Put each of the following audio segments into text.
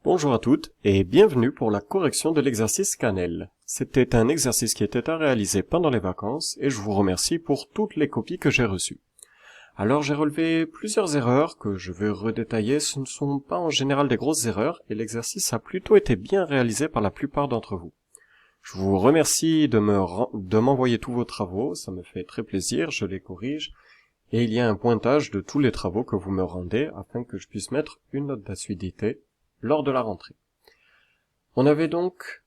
Bonjour à toutes et bienvenue pour la correction de l'exercice Canel. C'était un exercice qui était à réaliser pendant les vacances et je vous remercie pour toutes les copies que j'ai reçues. Alors j'ai relevé plusieurs erreurs que je vais redétailler, ce ne sont pas en général des grosses erreurs et l'exercice a plutôt été bien réalisé par la plupart d'entre vous. Je vous remercie de m'envoyer tous vos travaux, ça me fait très plaisir, je les corrige et il y a un pointage de tous les travaux que vous me rendez afin que je puisse mettre une note d'assiduité lors de la rentrée. On avait donc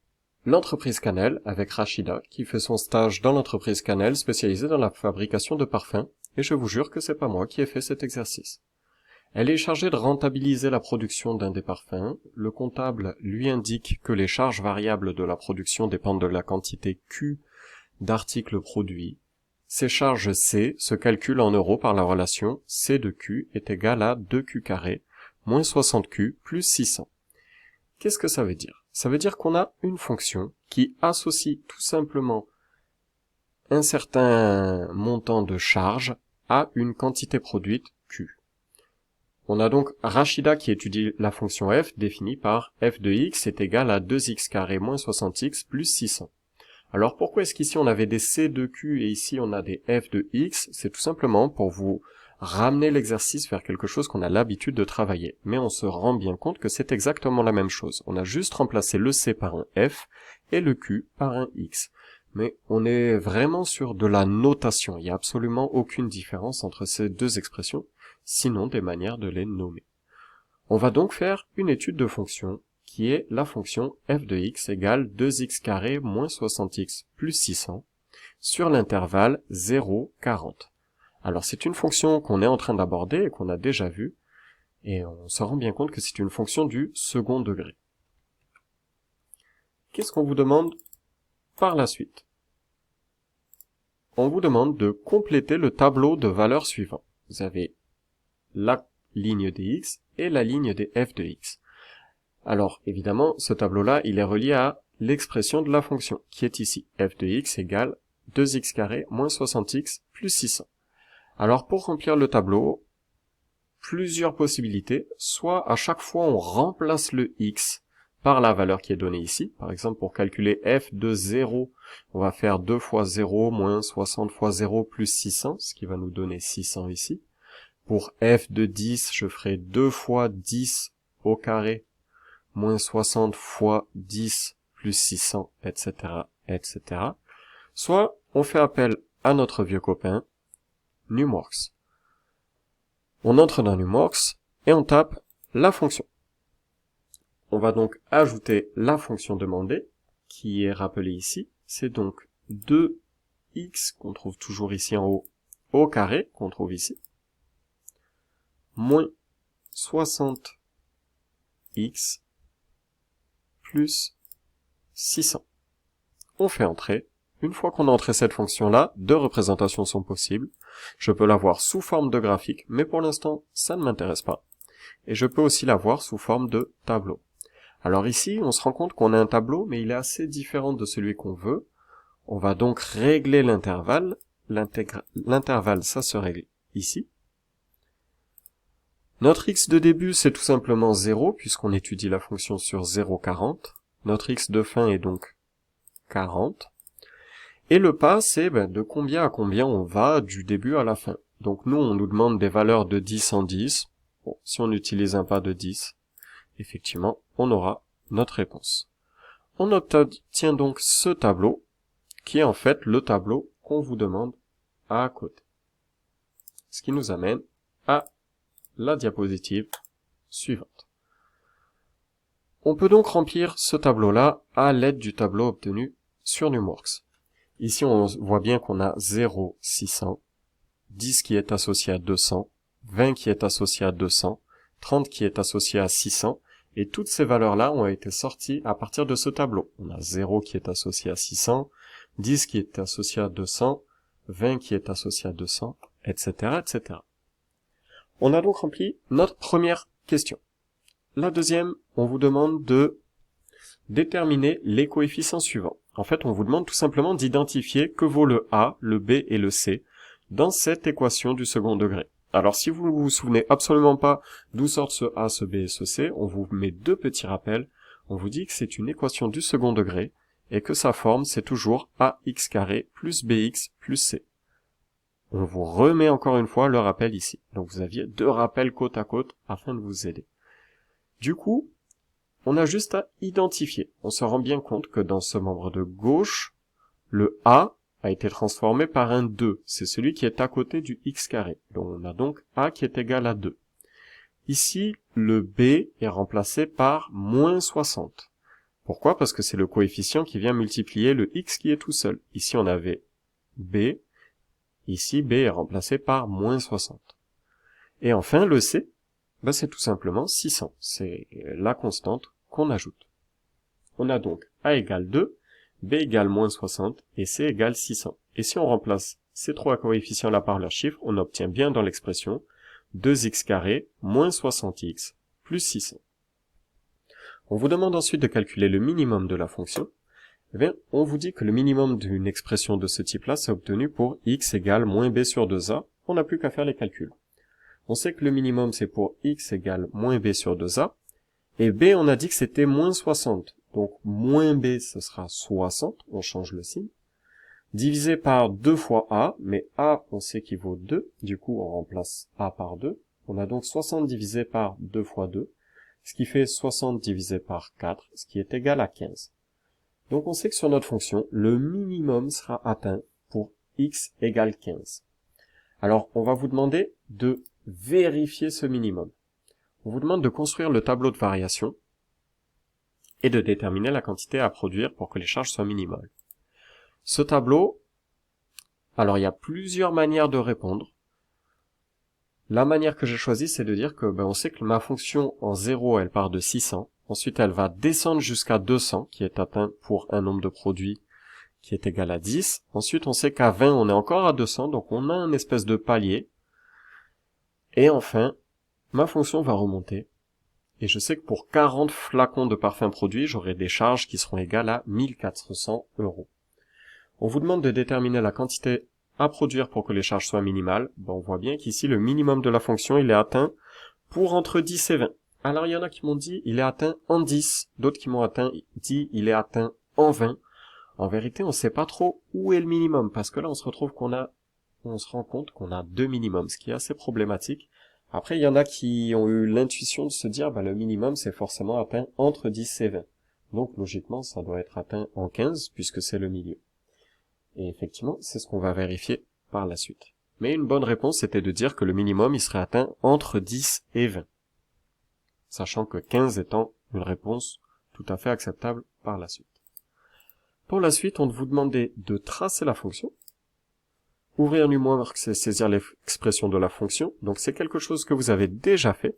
l'entreprise Canel avec Rachida qui fait son stage dans l'entreprise Canel spécialisée dans la fabrication de parfums et je vous jure que c'est pas moi qui ai fait cet exercice. Elle est chargée de rentabiliser la production d'un des parfums. Le comptable lui indique que les charges variables de la production dépendent de la quantité Q d'articles produits. Ces charges C se calculent en euros par la relation C de Q est égal à 2Q carré moins 60Q plus 600. Qu'est-ce que ça veut dire? Ça veut dire qu'on a une fonction qui associe tout simplement un certain montant de charge à une quantité produite Q. On a donc Rachida qui étudie la fonction f définie par f de x est égal à 2x carré moins 60x plus 600. Alors pourquoi est-ce qu'ici on avait des c de q et ici on a des f de x? C'est tout simplement pour vous ramener l'exercice vers quelque chose qu'on a l'habitude de travailler. Mais on se rend bien compte que c'est exactement la même chose. On a juste remplacé le c par un f et le q par un x. Mais on est vraiment sur de la notation. Il n'y a absolument aucune différence entre ces deux expressions, sinon des manières de les nommer. On va donc faire une étude de fonction qui est la fonction f de x égale 2x carré moins 60x plus 600 sur l'intervalle 0, 40. Alors c'est une fonction qu'on est en train d'aborder et qu'on a déjà vue, et on se rend bien compte que c'est une fonction du second degré. Qu'est-ce qu'on vous demande par la suite? On vous demande de compléter le tableau de valeurs suivant. Vous avez la ligne des x et la ligne des f de x. Alors évidemment, ce tableau-là, il est relié à l'expression de la fonction, qui est ici, f de x égale 2x carré moins 60x plus 600. Alors pour remplir le tableau, plusieurs possibilités. Soit à chaque fois on remplace le x par la valeur qui est donnée ici. Par exemple pour calculer f de 0, on va faire 2 fois 0 moins 60 fois 0 plus 600, ce qui va nous donner 600 ici. Pour f de 10, je ferai 2 fois 10 au carré moins 60 fois 10 plus 600, etc., etc. Soit on fait appel à notre vieux copain, Numworks. On entre dans Numworks et on tape la fonction. On va donc ajouter la fonction demandée, qui est rappelée ici. C'est donc 2x, qu'on trouve toujours ici en haut, au carré, qu'on trouve ici, moins 60x plus 600. On fait entrer. Une fois qu'on a entré cette fonction-là, deux représentations sont possibles. Je peux l'avoir sous forme de graphique, mais pour l'instant, ça ne m'intéresse pas. Et je peux aussi l'avoir sous forme de tableau. Alors ici, on se rend compte qu'on a un tableau, mais il est assez différent de celui qu'on veut. On va donc régler l'intervalle. L'intervalle, ça se règle ici. Notre x de début, c'est tout simplement 0, puisqu'on étudie la fonction sur 0, 40. Notre x de fin est donc 40. Et le pas, c'est de combien à combien on va du début à la fin. Donc nous, on nous demande des valeurs de 10 en 10. Bon, si on utilise un pas de 10, effectivement, on aura notre réponse. On obtient donc ce tableau, qui est en fait le tableau qu'on vous demande à côté. Ce qui nous amène à la diapositive suivante. On peut donc remplir ce tableau-là à l'aide du tableau obtenu sur Numworks. Ici, on voit bien qu'on a 0, 600, 10 qui est associé à 200, 20 qui est associé à 200, 30 qui est associé à 600, et toutes ces valeurs-là ont été sorties à partir de ce tableau. On a 0 qui est associé à 600, 10 qui est associé à 200, 20 qui est associé à 200, etc., etc. On a donc rempli notre première question. La deuxième, on vous demande de déterminer les coefficients suivants. En fait, on vous demande tout simplement d'identifier que vaut le A, le B et le C dans cette équation du second degré. Alors si vous ne vous souvenez absolument pas d'où sortent ce A, ce B et ce C, on vous met deux petits rappels. On vous dit que c'est une équation du second degré et que sa forme c'est toujours ax carré plus bx plus c. On vous remet encore une fois le rappel ici. Donc vous aviez deux rappels côte à côte afin de vous aider. Du coup, on a juste à identifier. On se rend bien compte que dans ce membre de gauche, le A a été transformé par un 2. C'est celui qui est à côté du x carré. Donc on a donc A qui est égal à 2. Ici, le B est remplacé par moins 60. Pourquoi? Parce que c'est le coefficient qui vient multiplier le x qui est tout seul. Ici, on avait B. Ici, B est remplacé par moins 60. Et enfin, le C, c'est tout simplement 600. C'est la constante qu'on ajoute. On a donc A égale 2, B égale moins 60 et C égale 600. Et si on remplace ces trois coefficients-là par leurs chiffres, on obtient bien dans l'expression 2x carré moins 60x plus 600. On vous demande ensuite de calculer le minimum de la fonction. Eh bien, on vous dit que le minimum d'une expression de ce type-là, c'est obtenu pour x égale moins b sur 2a. On n'a plus qu'à faire les calculs. On sait que le minimum, c'est pour x égale moins b sur 2a. Et b, on a dit que c'était moins 60. Donc, moins b, ce sera 60. On change le signe. Divisé par 2 fois a, mais a, on sait qu'il vaut 2. Du coup, on remplace a par 2. On a donc 60 divisé par 2 fois 2, ce qui fait 60 divisé par 4, ce qui est égal à 15. Donc on sait que sur notre fonction, le minimum sera atteint pour x égale 15. Alors, on va vous demander de vérifier ce minimum. On vous demande de construire le tableau de variation et de déterminer la quantité à produire pour que les charges soient minimales. Ce tableau, alors il y a plusieurs manières de répondre. La manière que j'ai choisie, c'est de dire que on sait que ma fonction en 0, elle part de 600. Ensuite, elle va descendre jusqu'à 200, qui est atteint pour un nombre de produits qui est égal à 10. Ensuite, on sait qu'à 20, on est encore à 200, donc on a un espèce de palier. Et enfin, ma fonction va remonter. Et je sais que pour 40 flacons de parfum produits, j'aurai des charges qui seront égales à 1400 €. On vous demande de déterminer la quantité à produire pour que les charges soient minimales. On voit bien qu'ici, le minimum de la fonction, il est atteint pour entre 10 et 20. Alors, il y en a qui m'ont dit, il est atteint en 10. D'autres qui m'ont dit, il est atteint en 20. En vérité, on ne sait pas trop où est le minimum, parce que là, on se rend compte qu'on a deux minimums, ce qui est assez problématique. Après, il y en a qui ont eu l'intuition de se dire, le minimum, c'est forcément atteint entre 10 et 20. Donc, logiquement, ça doit être atteint en 15, puisque c'est le milieu. Et effectivement, c'est ce qu'on va vérifier par la suite. Mais une bonne réponse, c'était de dire que le minimum, il serait atteint entre 10 et 20. Sachant que 15 étant une réponse tout à fait acceptable par la suite. Pour la suite, on vous demandait de tracer la fonction. Ouvrir numWorks, c'est saisir l'expression de la fonction. Donc c'est quelque chose que vous avez déjà fait.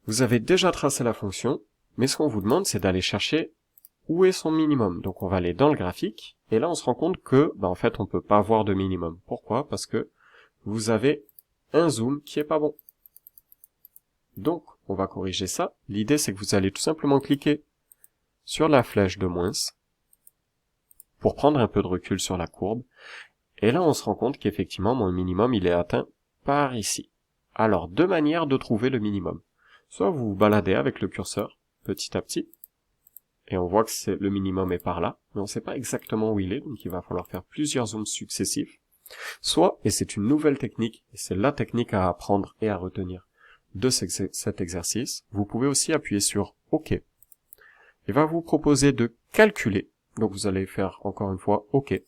Vous avez déjà tracé la fonction, mais ce qu'on vous demande, c'est d'aller chercher où est son minimum. Donc on va aller dans le graphique, et là on se rend compte que, en fait, on peut pas avoir de minimum. Pourquoi? Parce que vous avez un zoom qui est pas bon. Donc, on va corriger ça. L'idée, c'est que vous allez tout simplement cliquer sur la flèche de moins pour prendre un peu de recul sur la courbe. Et là, on se rend compte qu'effectivement, mon minimum, il est atteint par ici. Alors, deux manières de trouver le minimum. Soit vous vous baladez avec le curseur, petit à petit, et on voit que le minimum est par là, mais on ne sait pas exactement où il est, donc il va falloir faire plusieurs zooms successifs. Soit, et c'est une nouvelle technique, et c'est la technique à apprendre et à retenir de cet exercice, vous pouvez aussi appuyer sur OK. Il va vous proposer de calculer, donc vous allez faire encore une fois OK, et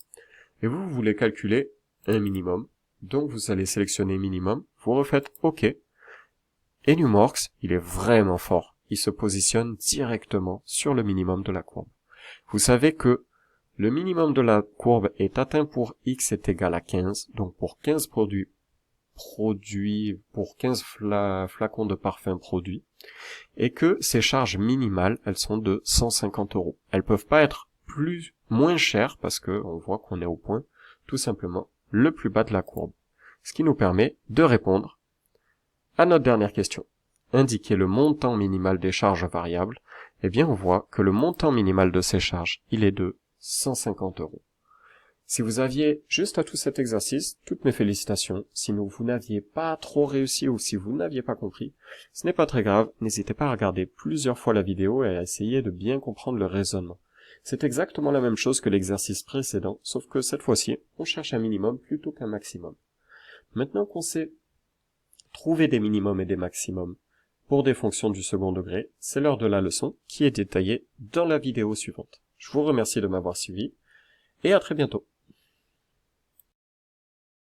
vous voulez calculer un minimum, donc vous allez sélectionner minimum, vous refaites OK, et numWorks, il est vraiment fort, il se positionne directement sur le minimum de la courbe. Vous savez que le minimum de la courbe est atteint pour x est égal à 15, donc pour 15 produits, pour 15 flacons de parfum produits, et que ces charges minimales, elles sont de 150 €. Elles peuvent pas être moins chères parce que on voit qu'on est au point, tout simplement, le plus bas de la courbe. Ce qui nous permet de répondre à notre dernière question. Indiquer le montant minimal des charges variables, eh bien on voit que le montant minimal de ces charges, il est de 150 €. Si vous aviez juste à tout cet exercice, toutes mes félicitations. Sinon vous n'aviez pas trop réussi ou si vous n'aviez pas compris, ce n'est pas très grave, n'hésitez pas à regarder plusieurs fois la vidéo et à essayer de bien comprendre le raisonnement. C'est exactement la même chose que l'exercice précédent, sauf que cette fois-ci, on cherche un minimum plutôt qu'un maximum. Maintenant qu'on sait trouver des minimums et des maximums pour des fonctions du second degré, c'est l'heure de la leçon qui est détaillée dans la vidéo suivante. Je vous remercie de m'avoir suivi et à très bientôt.